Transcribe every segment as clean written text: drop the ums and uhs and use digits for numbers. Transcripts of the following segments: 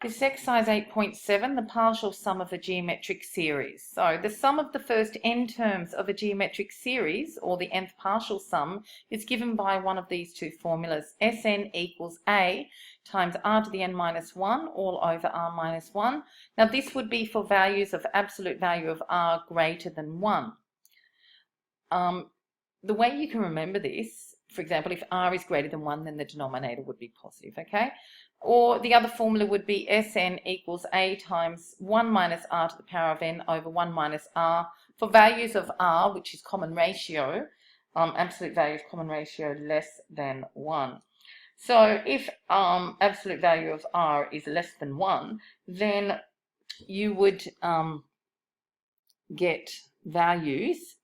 This is exercise 8.7, the partial sum of a geometric series. So the sum of the first n terms of a geometric series, or the nth partial sum, is given by one of these two formulas. Sn equals a times r to the n minus 1 all over r minus 1. Now this would be for values of absolute value of r greater than 1. The way you can remember this, for example, if r is greater than 1, then the denominator would be positive, okay? Or the other formula would be Sn equals a times 1 minus r to the power of n over 1 minus r for values of r, which is common ratio, absolute value of common ratio less than 1. So if absolute value of r is less than 1, then you would get values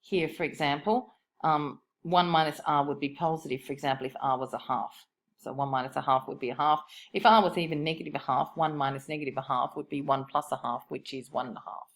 here, for example, 1 minus r would be positive, for example, if r was a half. So 1 minus a half would be a half. If r was even negative a half, 1 minus negative a half would be 1 plus a half, which is 1 and a half.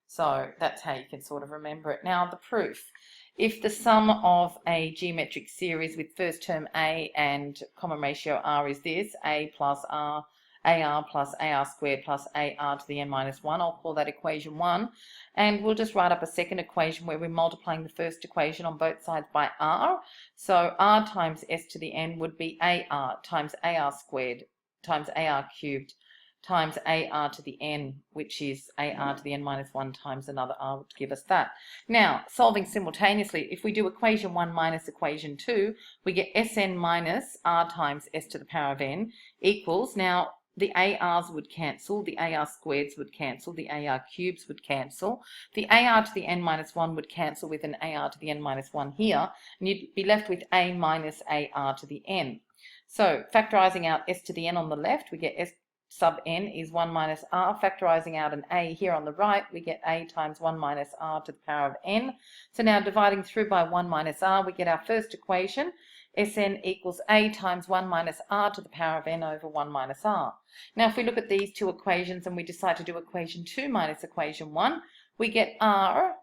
So that's how you can sort of remember it. Now the proof. If the sum of a geometric series with first term a and common ratio r is this, a plus r, ar plus ar squared plus ar to the n minus 1, I'll call that equation 1. And we'll just write up a second equation where we're multiplying the first equation on both sides by r. So r times s to the n would be ar times ar squared times ar cubed times ar to the n, which is ar to the n minus 1 times another r would give us that. Now, solving simultaneously, if we do equation 1 minus equation 2, we get Sn minus r times s to the power of n equals, now the ARs would cancel, the AR squareds would cancel, the AR cubes would cancel, the AR to the n minus 1 would cancel with an AR to the n minus 1 here, and you'd be left with A minus AR to the n. So factorising out S to the n on the left, we get S sub n is 1 minus r. Factorising out an a here on the right, we get a times 1 minus r to the power of n. So now dividing through by 1 minus r, we get our first equation. Sn equals a times 1 minus r to the power of n over 1 minus r. Now if we look at these two equations and we decide to do equation 2 minus equation 1, we get r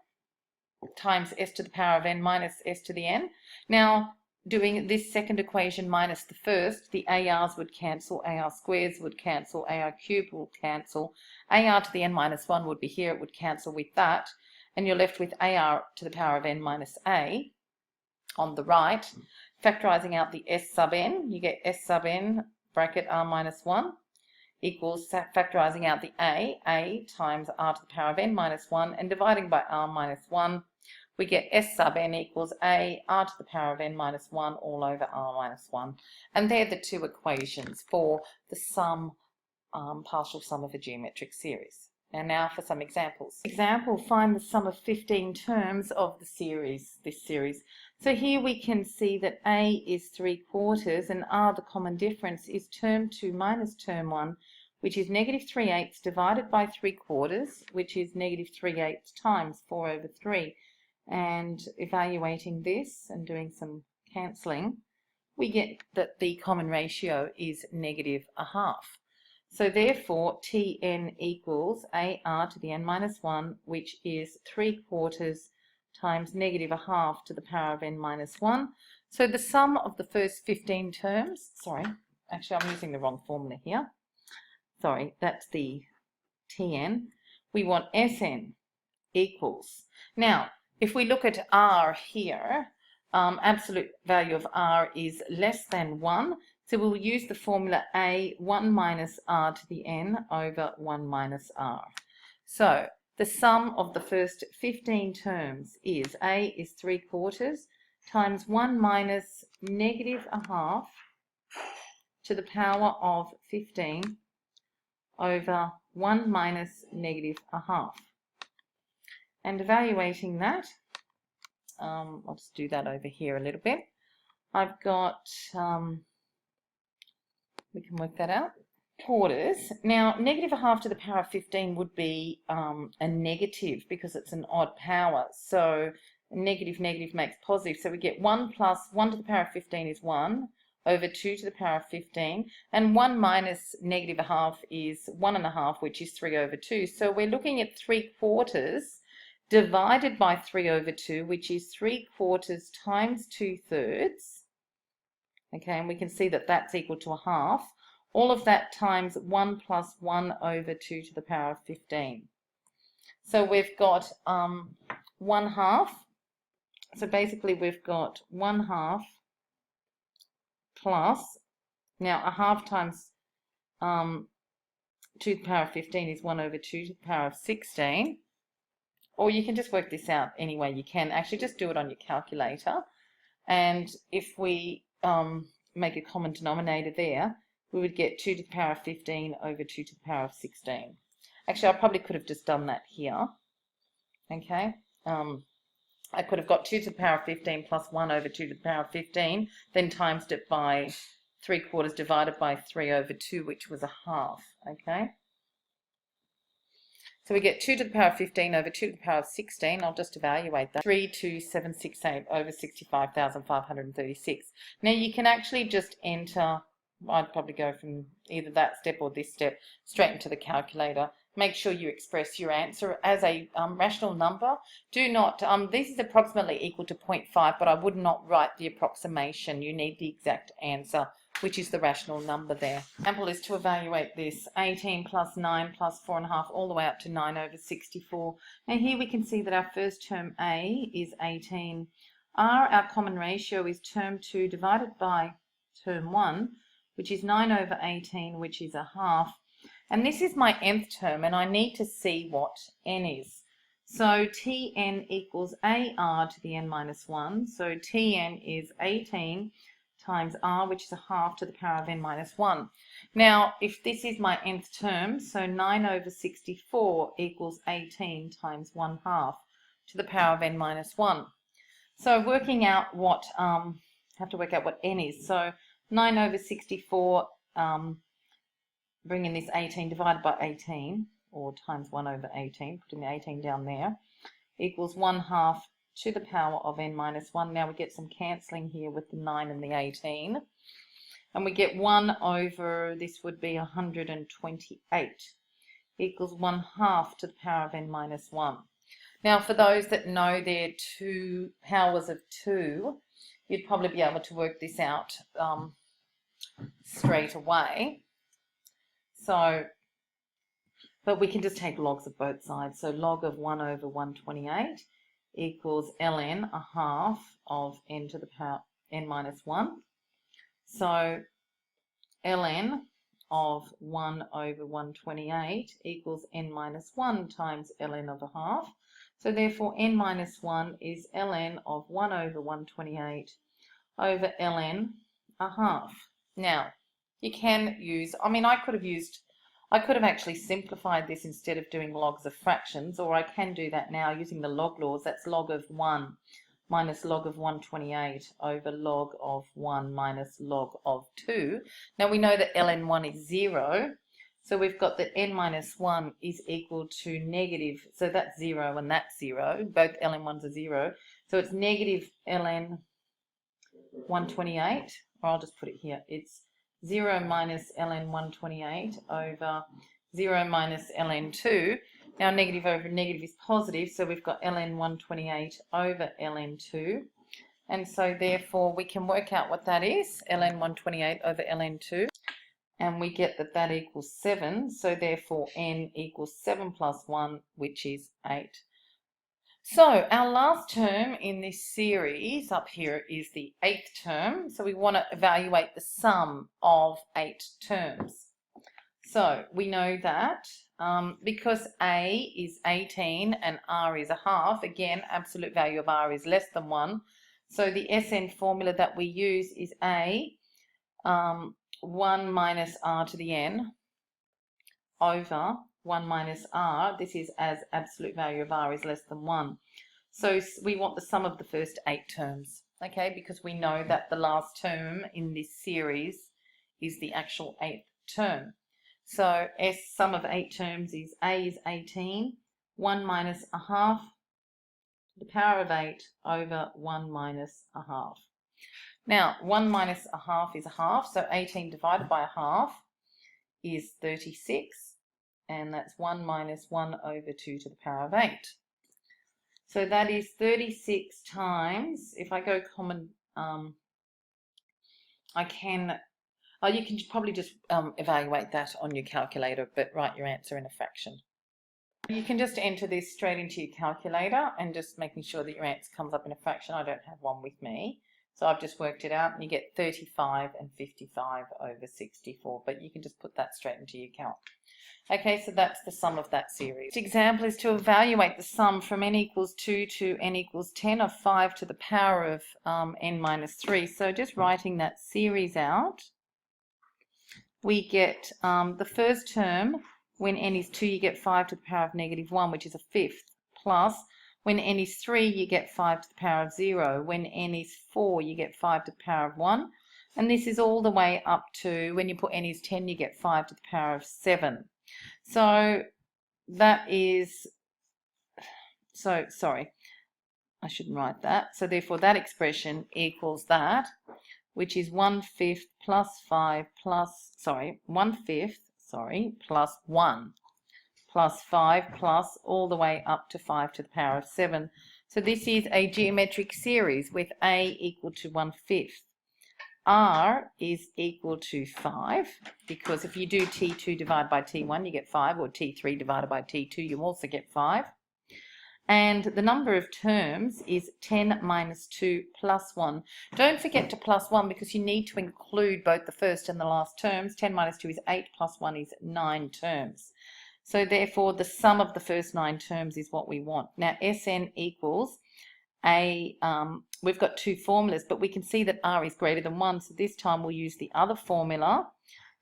times s to the power of n minus s to the n. Now doing this second equation minus the first, the ARs would cancel, AR squares would cancel, AR cubed will cancel, AR to the n minus 1 would be here, it would cancel with that, and you're left with AR to the power of n minus a on the right. Factorising out the S sub n, you get S sub n bracket r minus 1 equals factorising out the a times r to the power of n minus 1, and dividing by r minus 1, we get S sub n equals a r to the power of n minus 1 all over r minus 1. And they're the two equations for the sum, partial sum of a geometric series. And now for some examples. Example, find the sum of 15 terms of the series, this series. So here we can see that a is 3/4 and r, the common difference, is term 2 minus term 1, which is negative 3/8 divided by 3/4, which is negative 3/8 times 4 over 3. And evaluating this and doing some cancelling, we get that the common ratio is negative a half. So therefore Tn equals AR to the n minus 1, which is 3/4 times negative a half to the power of n minus 1. So the sum of the first 15 terms, sorry, actually I'm using the wrong formula here. Sorry, that's the Tn. We want Sn equals. Now, if we look at r here, absolute value of r is less than 1. So we'll use the formula a 1 minus r to the n over 1 minus r. So the sum of the first 15 terms is a is 3/4 times 1 minus negative a half to the power of 15 over 1 minus negative a half. And evaluating that, I'll just do that over here a little bit. I've got, we can work that out, quarters. Now, negative a half to the power of 15 would be a negative because it's an odd power. So negative makes positive. So we get 1 plus 1 to the power of 15 is 1 over 2 to the power of 15. And 1 minus negative a half is 1 1/2, which is 3 over 2. So we're looking at 3/4 divided by 3 over 2, which is 3/4 times 2/3. Okay, and we can see that that's equal to a half, all of that times 1 plus 1 over 2 to the power of 15. So we've got 1/2. So basically we've got 1/2 plus, now 1/2 times 2 to the power of 15 is 1 over 2 to the power of 16. Or you can just work this out any way you can. Actually, just do it on your calculator. And if we make a common denominator there, we would get 2 to the power of 15 over 2 to the power of 16. Actually, I probably could have just done that here. Okay. I could have got 2 to the power of 15 plus 1 over 2 to the power of 15, then times it by 3/4 divided by 3 over 2, which was 1/2. Okay. So we get 2 to the power of 15 over 2 to the power of 16. I'll just evaluate that. 32768 over 65,536. Now you can actually just enter, I'd probably go from either that step or this step straight into the calculator. Make sure you express your answer as a rational number. Do not, this is approximately equal to 0.5, but I would not write the approximation. You need the exact answer, which is the rational number there. Example is to evaluate this. 18 plus 9 plus 4.5 all the way up to 9 over 64. Now here we can see that our first term A is 18. Our common ratio is term 2 divided by term 1, which is 9 over 18, which is 1/2. And this is my nth term, and I need to see what n is. So Tn equals AR to the n minus 1. So Tn is 18 times r, which is 1/2 to the power of n minus 1. Now, if this is my nth term, so 9 over 64 equals 18 times 1/2 to the power of n minus 1. So working out what, have to work out what n is. So 9 over 64, bringing this 18 divided by 18, or times 1 over 18, putting the 18 down there, equals 1/2 to the power of n minus 1. Now we get some cancelling here with the 9 and the 18. And we get 1 over, this would be 128, equals 1/2 to the power of n minus 1. Now for those that know their two powers of 2, you'd probably be able to work this out straight away. So, but we can just take logs of both sides. So log of 1 over 128 equals ln 1/2 of n to the power n minus 1. So ln of 1 over 128 equals n minus 1 times ln of 1/2. So therefore n minus 1 is ln of 1 over 128 over ln 1/2. Now, you can use, I could have actually simplified this instead of doing logs of fractions, or I can do that now using the log laws. That's log of 1 minus log of 128 over log of 1 minus log of 2. Now we know that ln1 is 0, so we've got that n minus 1 is equal to negative, so that's 0 and that's 0, both ln1s are 0, so it's negative ln 128, or I'll just put it here, it's 0 minus ln 128 over 0 minus ln 2. Now negative over negative is positive, so we've got ln 128 over ln 2. And so therefore we can work out what that is, ln 128 over ln 2. And we get that that equals 7, so therefore n equals 7 plus 1, which is 8. So our last term in this series up here is the 8th term. So we want to evaluate the sum of 8 terms. So we know that because A is 18 and R is 1/2, again, absolute value of R is less than 1. So the SN formula that we use is A, 1 minus R to the N over 1 minus R, this is as absolute value of R is less than 1. So we want the sum of the first 8 terms, okay, because we know that the last term in this series is the actual 8th term. So sum of 8 terms is A is 18, 1 minus 1/2 to the power of 8 over 1 minus 1/2. Now 1 minus 1/2 is 1/2, so 18 divided by 1/2 is 36. And that's 1 minus 1 over 2 to the power of 8. So that is 36 times, if I go common, Oh, you can probably just evaluate that on your calculator, but write your answer in a fraction. You can just enter this straight into your calculator and just making sure that your answer comes up in a fraction. I don't have one with me, so I've just worked it out, and you get 35 and 55 over 64, but you can just put that straight into your calc. Okay, so that's the sum of that series. Next example is to evaluate the sum from n equals 2 to n equals 10 of 5 to the power of n minus 3. So just writing that series out, we get the first term, when n is 2, you get 5 to the power of negative 1, which is a fifth, plus when n is 3, you get 5 to the power of 0. When n is 4, you get 5 to the power of 1. And this is all the way up to, when you put n is 10, you get 5 to the power of 7. So that is, sorry, I shouldn't write that. So therefore that expression equals that, which is 1/5 plus 5 plus, 1/5, plus 1 plus 5 plus all the way up to 5 to the power of 7. So this is a geometric series with a equal to 1/5. R is equal to 5, because if you do T2 divided by T1, you get 5, or T3 divided by T2, you also get 5. And the number of terms is 10 minus 2 plus 1. Don't forget to plus 1, because you need to include both the first and the last terms. 10 minus 2 is 8, plus 1 is 9 terms. So therefore, the sum of the first 9 terms is what we want. Now, Sn equals we've got two formulas, but we can see that r is greater than 1, so this time we'll use the other formula,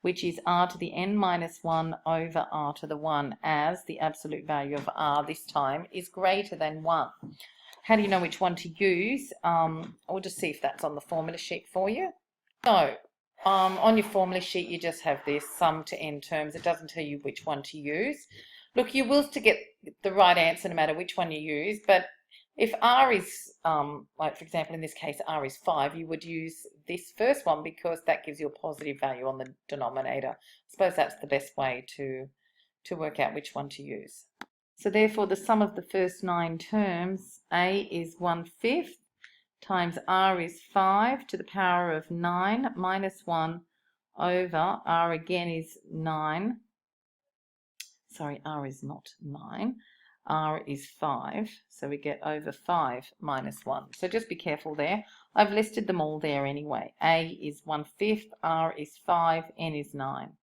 which is r to the n minus 1 over r to the 1, as the absolute value of r this time is greater than 1. How do you know which one to use? We'll just see if that's on the formula sheet for you. So on your formula sheet, you just have this sum to n terms. It doesn't tell you which one to use. Look, you will still get the right answer no matter which one you use, but if r is, like for example, in this case, r is 5, you would use this first one because that gives you a positive value on the denominator. I suppose that's the best way to work out which one to use. So therefore, the sum of the first 9 terms, a is 1/5 times r is 5 to the power of 9 minus 1 over r again is 9. Sorry, r is not 9. R is 5, so we get over 5 minus 1. So just be careful there. I've listed them all there anyway. A is 1/5, R is 5, N is 9.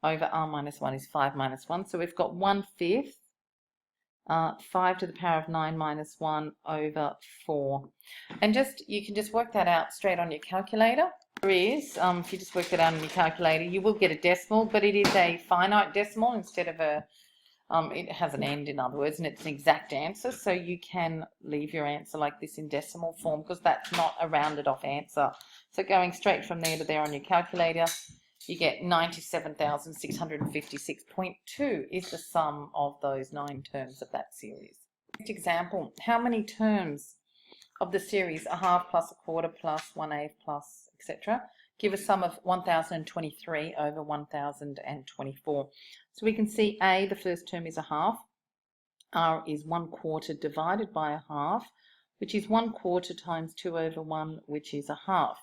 Over R minus 1 is 5 minus 1. So we've got 1/5, 5 to the power of 9 minus 1 over 4. And you can just work that out straight on your calculator. There is, if you just work it out on your calculator, you will get a decimal, but it is a finite decimal instead of a it has an end, in other words, and it's an exact answer, so you can leave your answer like this in decimal form because that's not a rounded off answer. So going straight from there to there on your calculator, you get 97,656.2 is the sum of those 9 terms of that series. Next example, how many terms of the series a half plus a quarter plus 1/8 plus etc. give a sum of 1023 over 1024. So we can see A, the first term is a half. R is 1/4 divided by a half, which is 1/4 times 2 over 1, which is a half.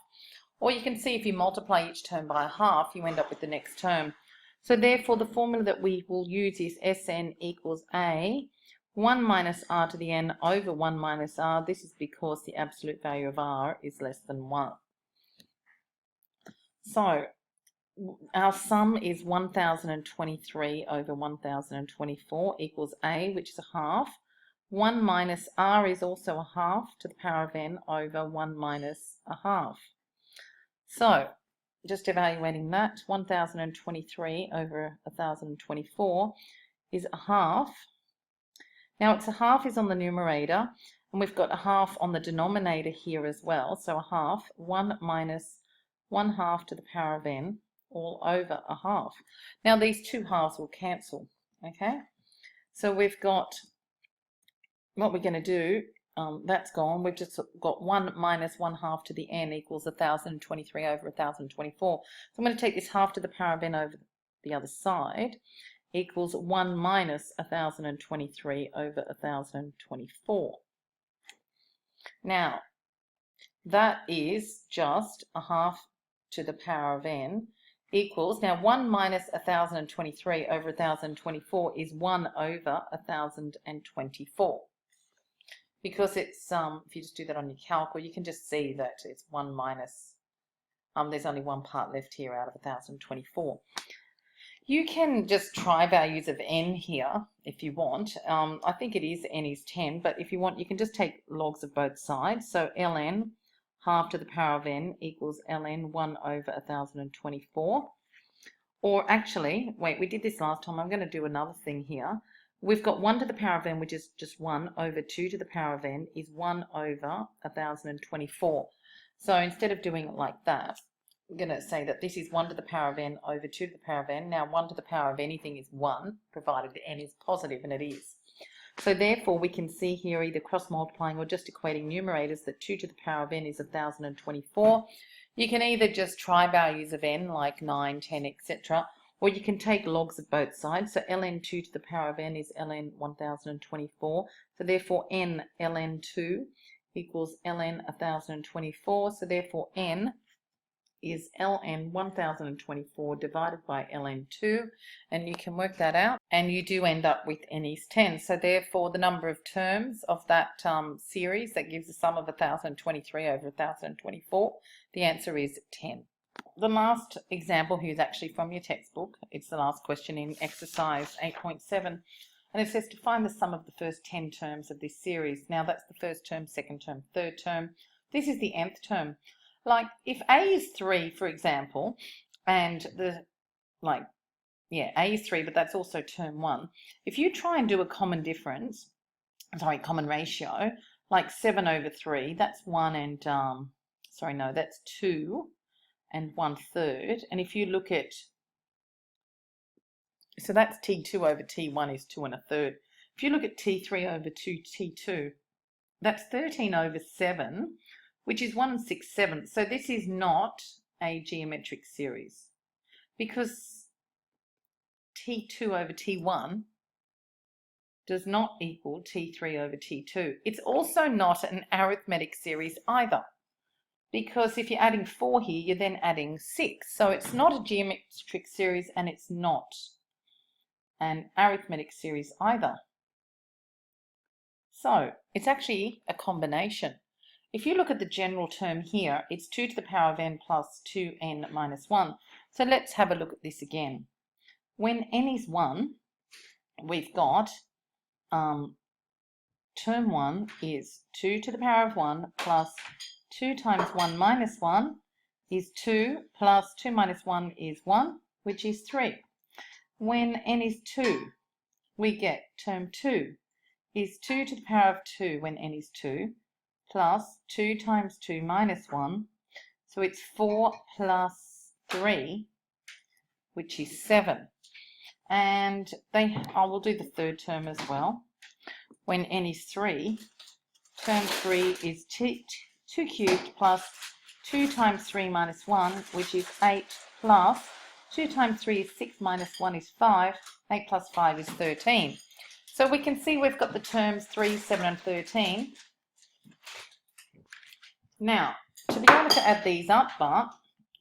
Or you can see if you multiply each term by a half, you end up with the next term. So therefore, the formula that we will use is Sn equals A, 1 minus r to the n over 1 minus r. This is because the absolute value of r is less than 1. So our sum is 1023 over 1024 equals A, which is a half. 1 minus r is also a half to the power of n over 1 minus a half. So just evaluating that, 1023 over 1024 is a half. Now it's a half is on the numerator, and we've got a half on the denominator here as well. So a half, 1 minus 1/2 to the power of n, all over a half. Now these two halves will cancel, okay? So we've got, what we're going to do, that's gone. We've just got 1 minus 1/2 to the n equals 1023 over 1024. So I'm going to take this half to the power of n over the other side, equals 1 minus 1023 over 1024. Now, that is just a half to the power of n equals, now 1 minus 1023 over 1024 is 1 over 1024. Because it's, if you just do that on your calc, you can just see that it's 1 minus, there's only one part left here out of 1024. You can just try values of n here if you want. I think it is n is 10, but if you want, you can just take logs of both sides. So ln half to the power of n equals ln 1 over 1024. Or actually, wait, we did this last time. I'm going to do another thing here. We've got 1 to the power of n, which is just 1, over 2 to the power of n is 1 over 1024. So instead of doing it like that, I'm going to say that this is 1 to the power of n over 2 to the power of n. Now 1 to the power of anything is 1, provided the n is positive, and it is. So therefore we can see here either cross multiplying or just equating numerators that 2 to the power of n is 1024. You can either just try values of n like 9, 10, etc., or you can take logs of both sides. So ln 2 to the power of n is ln 1024. So therefore n ln 2 equals ln 1024. So therefore n is ln 1024 divided by ln 2, and you can work that out, and you do end up with n is 10. So therefore the number of terms of that series that gives a sum of 1023 over 1024, the answer is 10. The last example here is actually from your textbook. It's the last question in exercise 8.7, and it says to find the sum of the first 10 terms of this series. Now that's the first term, second term, third term. This is the nth term. Like if a is 3, for example, and a is 3, but that's also term 1. If you try and do a common difference, common ratio, like 7 over 3, that's 1 and, that's 2 and 1/3. And if you look at, so that's T2 over T1 is 2 1/3. If you look at T3 over 2 T2, that's 13 over 7, which is 1 6/7. So this is not a geometric series because T2 over T1 does not equal T3 over T2. It's also not an arithmetic series either, because if you're adding 4 here, you're then adding 6. So it's not a geometric series and it's not an arithmetic series either. So it's actually a combination. If you look at the general term here, it's 2 to the power of n plus 2n minus 1. So let's have a look at this again. When n is 1, we've got term 1 is 2 to the power of 1 plus 2 times 1 minus 1 is 2 plus 2 minus 1 is 1, which is 3. When n is 2, we get term 2 is 2 to the power of 2 when n is 2 plus 2 times 2 minus 1, so it's 4 plus 3, which is 7. And I will do the third term as well. When n is 3, term 3 is 2 cubed plus 2 times 3 minus 1, which is 8, plus 2 times 3 is 6 minus 1 is 5, 8 plus 5 is 13. So we can see we've got the terms 3, 7 and 13. Now, to be able to add these up, but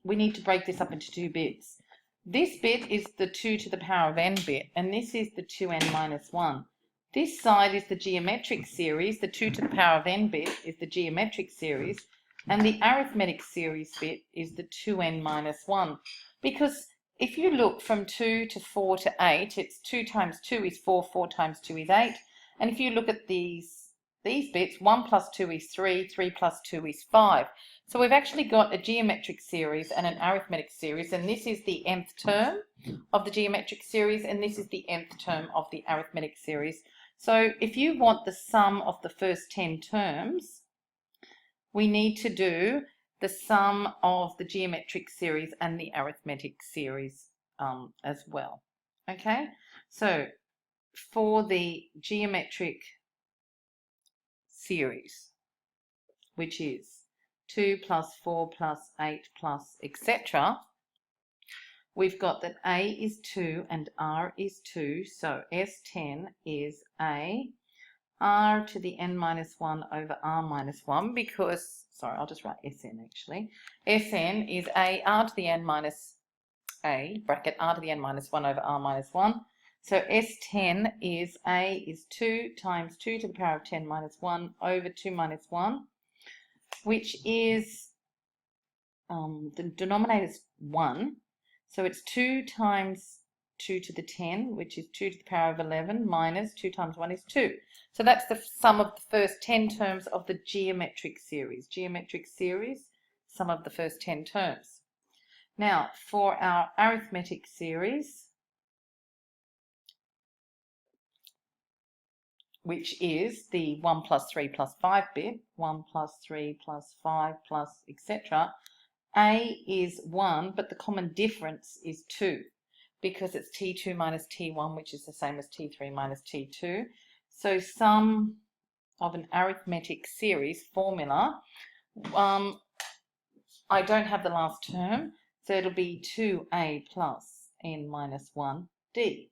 we need to break this up into 2 bits. This bit is the 2 to the power of n bit, and this is the 2n minus 1. This side is the geometric series, the 2 to the power of n bit is the geometric series, and the arithmetic series bit is the 2n minus 1. Because if you look from 2 to 4 to 8, it's 2 times 2 is 4, 4 times 2 is 8. And if you look at these bits, 1 plus 2 is 3, 3 plus 2 is 5. So we've actually got a geometric series and an arithmetic series, and this is the nth term of the geometric series, and this is the nth term of the arithmetic series. So if you want the sum of the first 10 terms, we need to do the sum of the geometric series and the arithmetic series as well. Okay, so for the geometric series, which is 2 plus 4 plus 8 plus etc., we've got that a is 2 and r is 2, so S10 is a r to the n minus 1 over r minus 1, because, sorry, I'll just write Sn actually. Sn is a r to the n minus A, bracket r to the n minus 1 over r minus 1. So S10 is A is 2 times 2 to the power of 10 minus 1 over 2 minus 1, which is, the denominator is 1. So it's 2 times 2 to the 10, which is 2 to the power of 11, minus 2 times 1 is 2. So that's the sum of the first 10 terms of the geometric series. Geometric series, sum of the first 10 terms. Now, for our arithmetic series, which is the 1 plus 3 plus 5 bit, 1 plus 3 plus 5 plus etc. A is 1, but the common difference is 2, because it's T2 minus T1, which is the same as T3 minus T2. So sum of an arithmetic series formula, I don't have the last term, so it'll be 2a plus n minus 1d,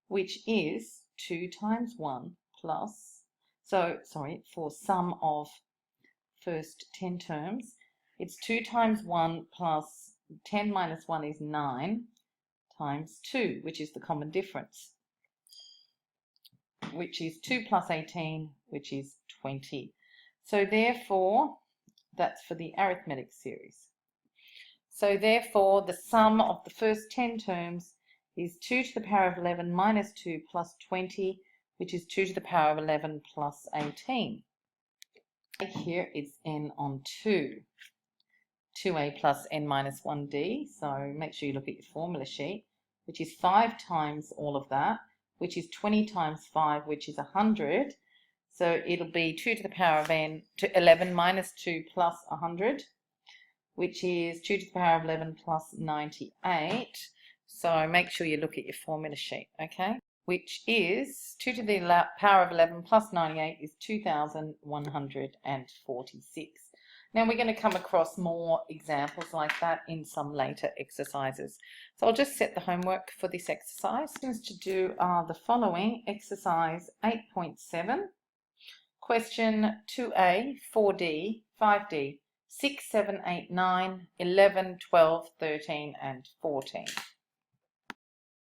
which is 2 times 1 plus, for sum of first 10 terms, it's 2 times 1 plus 10 minus 1 is 9 times 2, which is the common difference, which is 2 plus 18, which is 20. So therefore, that's for the arithmetic series. So therefore, the sum of the first 10 terms is 2 to the power of 11 minus 2 plus 20, which is 2 to the power of 11 plus 18. Here it's n on 2. 2a plus n minus 1d, so make sure you look at your formula sheet, which is 5 times all of that, which is 20 times 5, which is 100. So it'll be 2 to the power of n to 11 minus 2 plus 100, which is 2 to the power of 11 plus 98. So make sure you look at your formula sheet, okay? Which is 2 to the power of 11 plus 98 is 2,146. Now we're going to come across more examples like that in some later exercises. So I'll just set the homework for this exercise. Things to do are the following: exercise 8.7, question 2a, 4d, 5d, 6, 7, 8, 9, 11, 12, 13 and 14.